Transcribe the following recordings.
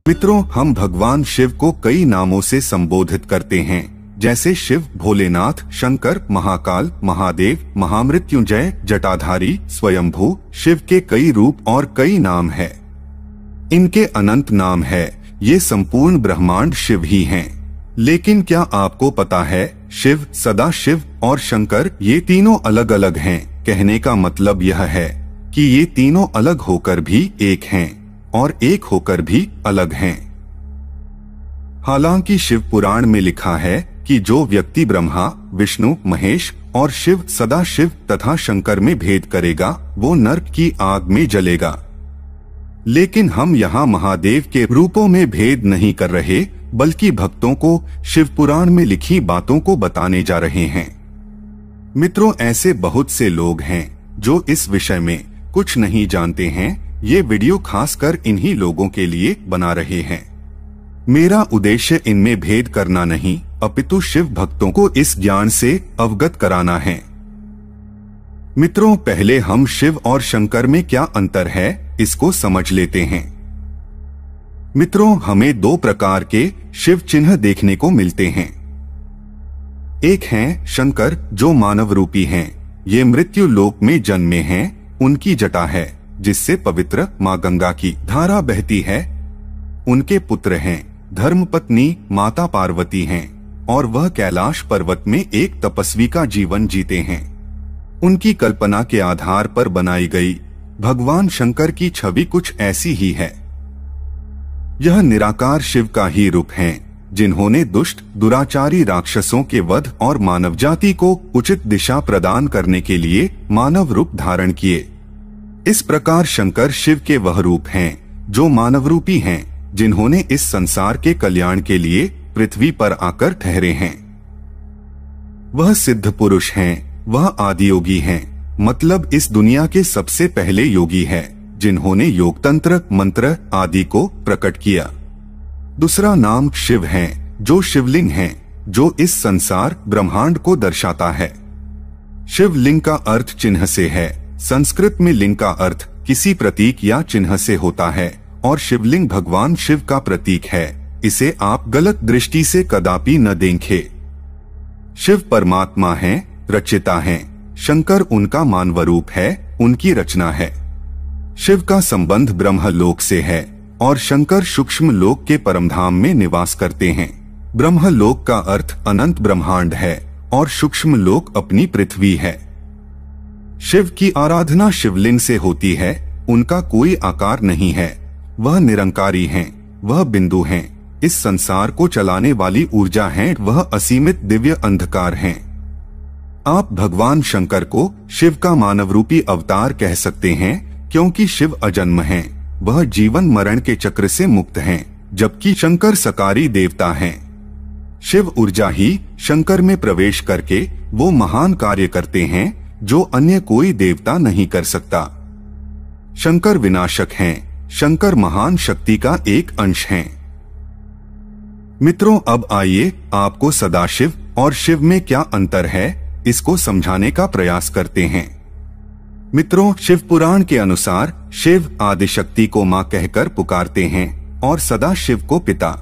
मित्रों, हम भगवान शिव को कई नामों से संबोधित करते हैं, जैसे शिव, भोलेनाथ, शंकर, महाकाल, महादेव, महामृत्युंजय, जटाधारी, स्वयंभू। शिव के कई रूप और कई नाम है। इनके अनंत नाम है। ये संपूर्ण ब्रह्मांड शिव ही हैं। लेकिन क्या आपको पता है, शिव, सदाशिव और शंकर ये तीनों अलग अलग हैं। कहने का मतलब यह है कि ये तीनों अलग होकर भी एक हैं और एक होकर भी अलग हैं। हालांकि शिव पुराण में लिखा है कि जो व्यक्ति ब्रह्मा, विष्णु, महेश और शिव, सदाशिव तथा शंकर में भेद करेगा वो नरक की आग में जलेगा। लेकिन हम यहाँ महादेव के रूपों में भेद नहीं कर रहे, बल्कि भक्तों को शिव पुराण में लिखी बातों को बताने जा रहे हैं। मित्रों, ऐसे बहुत से लोग हैं जो इस विषय में कुछ नहीं जानते हैं। ये वीडियो खासकर इन्हीं लोगों के लिए बना रहे हैं। मेरा उद्देश्य इनमें भेद करना नहीं, अपितु शिव भक्तों को इस ज्ञान से अवगत कराना है। मित्रों, पहले हम शिव और शंकर में क्या अंतर है इसको समझ लेते हैं। मित्रों, हमें दो प्रकार के शिव चिन्ह देखने को मिलते हैं। एक हैं शंकर, जो मानव रूपी हैं। ये मृत्यु लोक में जन्मे हैं। उनकी जटा है जिससे पवित्र माँ गंगा की धारा बहती है। उनके पुत्र हैं धर्मपत्नी माता पार्वती हैं और वह कैलाश पर्वत में एक तपस्वी का जीवन जीते हैं। उनकी कल्पना के आधार पर बनाई गई भगवान शंकर की छवि कुछ ऐसी ही है। यह निराकार शिव का ही रूप हैं, जिन्होंने दुष्ट दुराचारी राक्षसों के वध और मानव जाति को उचित दिशा प्रदान करने के लिए मानव रूप धारण किए। इस प्रकार शंकर शिव के वह रूप हैं जो मानव रूपी हैं, जिन्होंने इस संसार के कल्याण के लिए पृथ्वी पर आकर ठहरे हैं। वह सिद्ध पुरुष हैं, वह आदियोगी हैं, मतलब इस दुनिया के सबसे पहले योगी है, जिन्होंने योग तंत्र, मंत्र आदि को प्रकट किया। दूसरा नाम शिव है, जो शिवलिंग है, जो इस संसार ब्रह्मांड को दर्शाता है। शिवलिंग का अर्थ चिन्ह से है। संस्कृत में लिंग का अर्थ किसी प्रतीक या चिन्ह से होता है और शिवलिंग भगवान शिव का प्रतीक है। इसे आप गलत दृष्टि से कदापि न देखें। शिव परमात्मा हैं, रचिता हैं। शंकर उनका मानव रूप है, उनकी रचना है। शिव का संबंध ब्रह्मलोक से है और शंकर सूक्ष्म लोक के परमधाम में निवास करते हैं। ब्रह्मलोक का अर्थ अनंत ब्रह्मांड है और सूक्ष्म लोक अपनी पृथ्वी है। शिव की आराधना शिवलिंग से होती है। उनका कोई आकार नहीं है, वह निरंकारी हैं, वह बिंदु हैं, इस संसार को चलाने वाली ऊर्जा हैं, वह असीमित दिव्य अंधकार हैं। आप भगवान शंकर को शिव का मानव रूपी अवतार कह सकते हैं, क्योंकि शिव अजन्म हैं, वह जीवन मरण के चक्र से मुक्त हैं, जबकि शंकर सकारी देवता हैं। शिव ऊर्जा ही शंकर में प्रवेश करके वो महान कार्य करते हैं जो अन्य कोई देवता नहीं कर सकता। शंकर विनाशक हैं, शंकर महान शक्ति का एक अंश हैं। मित्रों, अब आइए आपको सदाशिव और शिव में क्या अंतर है इसको समझाने का प्रयास करते हैं। मित्रों, शिव पुराण के अनुसार शिव आदिशक्ति को मां कहकर पुकारते हैं और सदाशिव को पिता।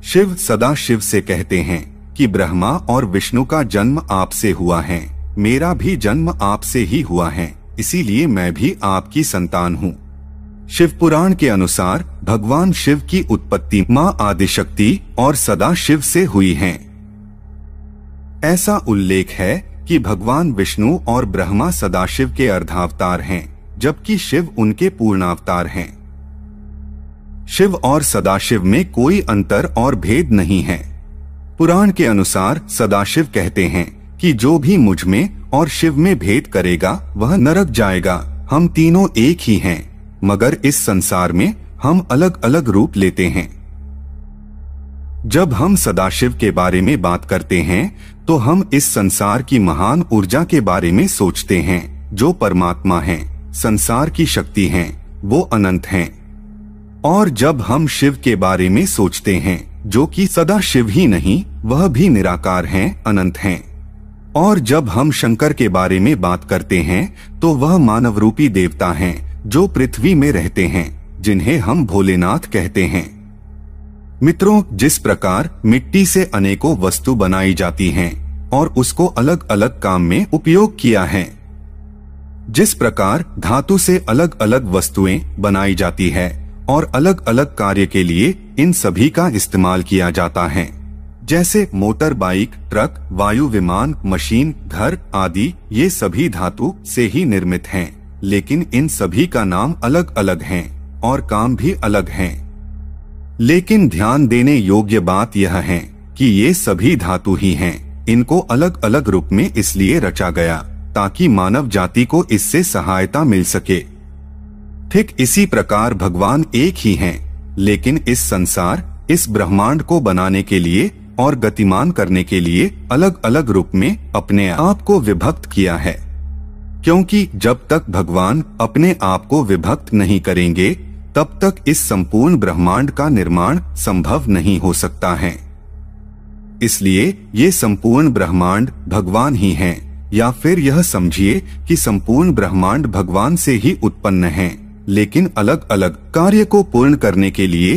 शिव सदाशिव से कहते हैं कि ब्रह्मा और विष्णु का जन्म आपसे हुआ है, मेरा भी जन्म आपसे ही हुआ है, इसीलिए मैं भी आपकी संतान हूँ। शिव पुराण के अनुसार भगवान शिव की उत्पत्ति मां आदिशक्ति और सदाशिव से हुई है। ऐसा उल्लेख है कि भगवान विष्णु और ब्रह्मा सदाशिव के अर्धावतार हैं, जबकि शिव उनके पूर्णावतार हैं। शिव और सदाशिव में कोई अंतर और भेद नहीं है। पुराण के अनुसार सदाशिव कहते हैं कि जो भी मुझ में और शिव में भेद करेगा वह नरक जाएगा। हम तीनों एक ही हैं, मगर इस संसार में हम अलग अलग रूप लेते हैं। जब हम सदाशिव के बारे में बात करते हैं तो हम इस संसार की महान ऊर्जा के बारे में सोचते हैं, जो परमात्मा हैं, संसार की शक्ति हैं, वो अनंत हैं। और जब हम शिव के बारे में सोचते हैं, जो कि सदा शिव ही नहीं, वह भी निराकार हैं, अनंत हैं। और जब हम शंकर के बारे में बात करते हैं तो वह मानव रूपी देवता हैं, जो पृथ्वी में रहते हैं। जिन्हें हम भोलेनाथ कहते हैं। मित्रों, जिस प्रकार मिट्टी से अनेकों वस्तु बनाई जाती हैं और उसको अलग अलग काम में उपयोग किया है, जिस प्रकार धातु से अलग अलग वस्तुएं बनाई जाती है और अलग अलग कार्य के लिए इन सभी का इस्तेमाल किया जाता है, जैसे मोटर बाइक, ट्रक, वायु विमान, मशीन, घर आदि, ये सभी धातु से ही निर्मित हैं, लेकिन इन सभी का नाम अलग अलग हैं और काम भी अलग हैं। लेकिन ध्यान देने योग्य बात यह है कि ये सभी धातु ही हैं। इनको अलग अलग रूप में इसलिए रचा गया ताकि मानव जाति को इससे सहायता मिल सके। ठीक इसी प्रकार भगवान एक ही हैं, लेकिन इस संसार, इस ब्रह्मांड को बनाने के लिए और गतिमान करने के लिए अलग अलग रूप में अपने आप को विभक्त किया है, क्योंकि जब तक भगवान अपने आप को विभक्त नहीं करेंगे तब तक इस संपूर्ण ब्रह्मांड का निर्माण संभव नहीं हो सकता है। इसलिए ये संपूर्ण ब्रह्मांड भगवान ही हैं, या फिर यह समझिए कि संपूर्ण ब्रह्मांड भगवान से ही उत्पन्न है, लेकिन अलग अलग कार्य को पूर्ण करने के लिए